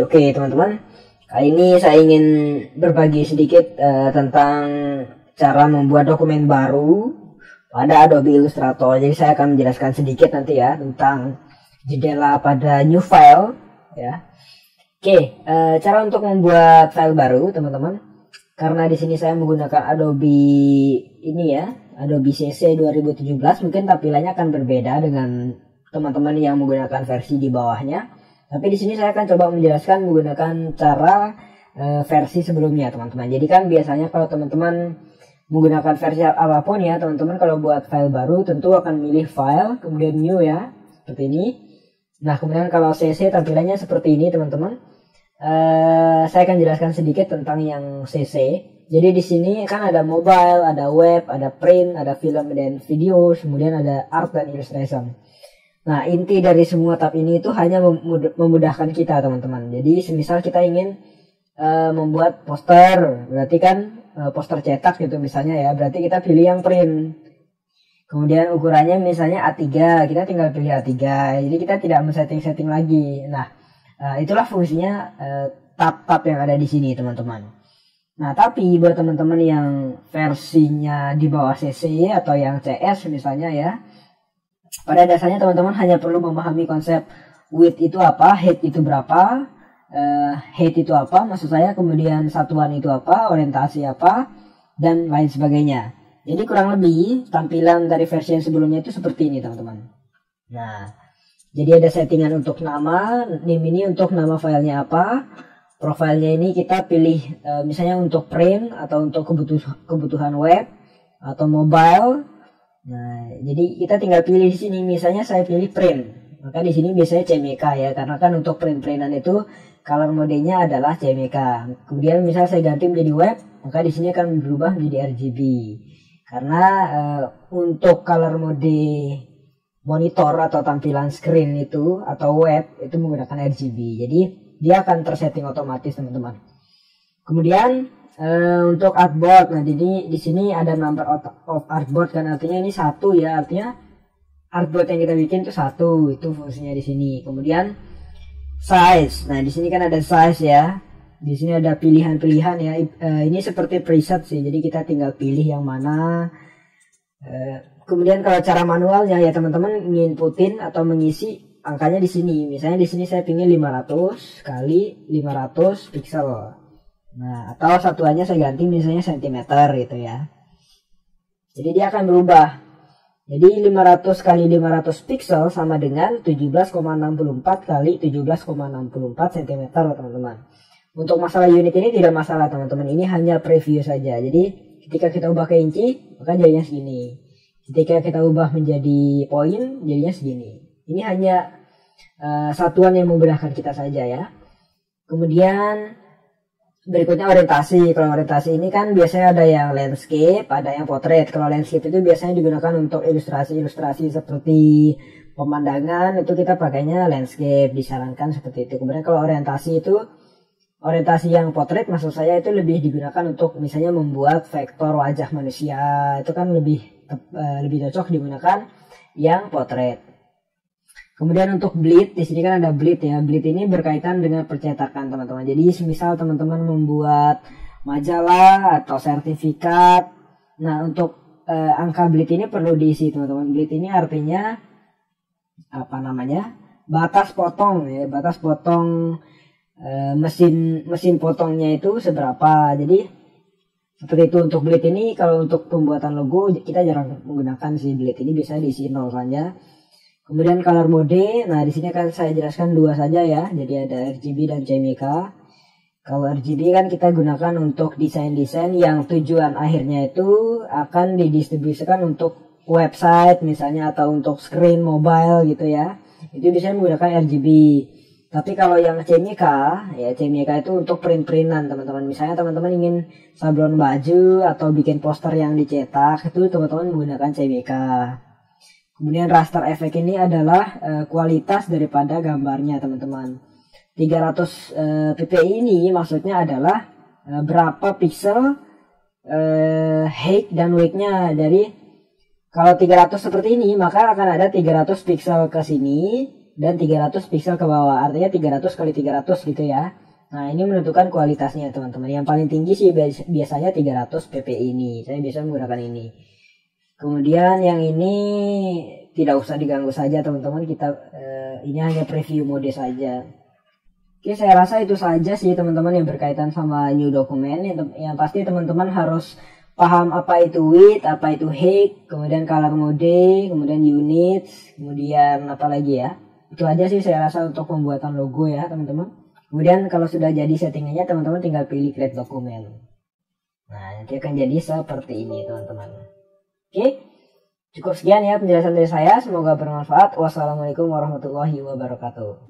Oke teman-teman, kali ini saya ingin berbagi sedikit tentang cara membuat dokumen baru pada Adobe Illustrator. Jadi saya akan menjelaskan sedikit nanti ya tentang jendela pada new file ya. Oke, cara untuk membuat file baru teman-teman. Karena di sini saya menggunakan Adobe ini ya, Adobe CC 2017, mungkin tampilannya akan berbeda dengan teman-teman yang menggunakan versi di bawahnya. Tapi di sini saya akan coba menjelaskan menggunakan cara versi sebelumnya teman-teman. Jadi kan biasanya kalau teman-teman menggunakan versi apapun ya teman-teman, kalau buat file baru tentu akan milih file kemudian new ya, seperti ini. Nah kemudian kalau CC tampilannya seperti ini teman-teman. Saya akan jelaskan sedikit tentang yang CC. Jadi di sini kan ada mobile, ada web, ada print, ada film dan video, kemudian ada art dan illustration. Nah inti dari semua tab ini itu hanya memudahkan kita teman-teman. Jadi semisal kita ingin membuat poster, berarti kan poster cetak gitu misalnya ya, berarti kita pilih yang print. Kemudian ukurannya misalnya A3, kita tinggal pilih A3. Jadi kita tidak men-setting lagi. Nah itulah fungsinya tab-tab yang ada di sini teman-teman. Nah tapi buat teman-teman yang versinya di bawah CC atau yang CS misalnya ya, pada dasarnya teman-teman hanya perlu memahami konsep width itu apa, height itu berapa, height itu apa maksud saya, kemudian satuan itu apa, orientasi apa, dan lain sebagainya. Jadi kurang lebih tampilan dari versi yang sebelumnya itu seperti ini teman-teman. Nah jadi ada settingan untuk nama, name ini untuk nama filenya apa, profilnya ini kita pilih misalnya untuk print atau untuk kebutuhan web atau mobile. Nah, jadi kita tinggal pilih di sini. Misalnya saya pilih print, maka di sini biasanya CMYK ya, karena kan untuk print-printan itu color modenya adalah CMYK. Kemudian misal saya ganti menjadi web, maka di sini akan berubah menjadi RGB. Karena untuk color mode monitor atau tampilan screen itu atau web itu menggunakan RGB. Jadi dia akan tersetting otomatis teman-teman. Kemudian untuk artboard, nah di sini ada number of artboard kan, artinya ini satu ya, artinya artboard yang kita bikin itu satu, itu fungsinya di sini. Kemudian size, nah di sini kan ada size ya, di sini ada pilihan-pilihan ya, ini seperti preset sih, jadi kita tinggal pilih yang mana. Kemudian kalau cara manualnya ya teman-teman nginputin atau mengisi angkanya di sini. Misalnya di sini saya pilih 500 kali 500 pixel. Nah, atau satuannya saya ganti misalnya cm gitu ya. Jadi dia akan berubah. Jadi 500 kali 500 pixel sama dengan 17,64 kali 17,64 cm teman-teman. Untuk masalah unit ini tidak masalah teman-teman. Ini hanya preview saja. Jadi ketika kita ubah ke inci, maka jadinya segini. Ketika kita ubah menjadi poin, jadinya segini. Ini hanya satuan yang memudahkan kita saja ya. Kemudian berikutnya orientasi. Kalau orientasi ini kan biasanya ada yang landscape, ada yang portrait. Kalau landscape itu biasanya digunakan untuk ilustrasi-ilustrasi seperti pemandangan, itu kita pakainya landscape, disarankan seperti itu. Kemudian kalau orientasi itu, orientasi yang portrait maksud saya itu lebih digunakan untuk misalnya membuat vektor wajah manusia. Itu kan lebih cocok digunakan yang portrait. Kemudian untuk bleed, di sini kan ada bleed ya. Bleed ini berkaitan dengan percetakan teman-teman. Jadi misal teman-teman membuat majalah atau sertifikat. Nah untuk angka bleed ini perlu diisi teman-teman. Bleed ini artinya apa namanya? Batas potong ya. Batas potong mesin potongnya itu seberapa. Jadi seperti itu untuk bleed ini. Kalau untuk pembuatan logo kita jarang menggunakan si bleed ini, biasanya diisi 0 saja. Kemudian color mode, nah di sini akan saya jelaskan dua saja ya. Jadi ada RGB dan CMYK. Kalau RGB kan kita gunakan untuk desain-desain yang tujuan akhirnya itu akan didistribusikan untuk website misalnya atau untuk screen mobile gitu ya. Itu biasanya menggunakan RGB. Tapi kalau yang CMYK, ya CMYK itu untuk print-printan teman-teman. Misalnya teman-teman ingin sablon baju atau bikin poster yang dicetak, itu teman-teman menggunakan CMYK. Kemudian raster effect ini adalah kualitas daripada gambarnya teman-teman. 300 ppi ini maksudnya adalah berapa pixel height dan width-nya. Jadi kalau 300 seperti ini maka akan ada 300 pixel ke sini, dan 300 pixel ke bawah, artinya 300 kali 300 gitu ya. Nah ini menentukan kualitasnya teman-teman. Yang paling tinggi sih biasanya 300 ppi ini, saya biasa menggunakan ini. Kemudian yang ini tidak usah diganggu saja teman-teman, kita ini hanya preview mode saja. Oke, saya rasa itu saja sih teman-teman yang berkaitan sama new document. Yang pasti teman-teman harus paham apa itu width, apa itu height, kemudian color mode, kemudian units, kemudian apa lagi ya. Itu aja sih saya rasa untuk pembuatan logo ya teman-teman. Kemudian kalau sudah jadi settingannya teman-teman tinggal pilih create document. Nah nanti akan jadi seperti ini teman-teman. Oke, cukup sekian ya penjelasan dari saya. Semoga bermanfaat. Wassalamualaikum warahmatullahi wabarakatuh.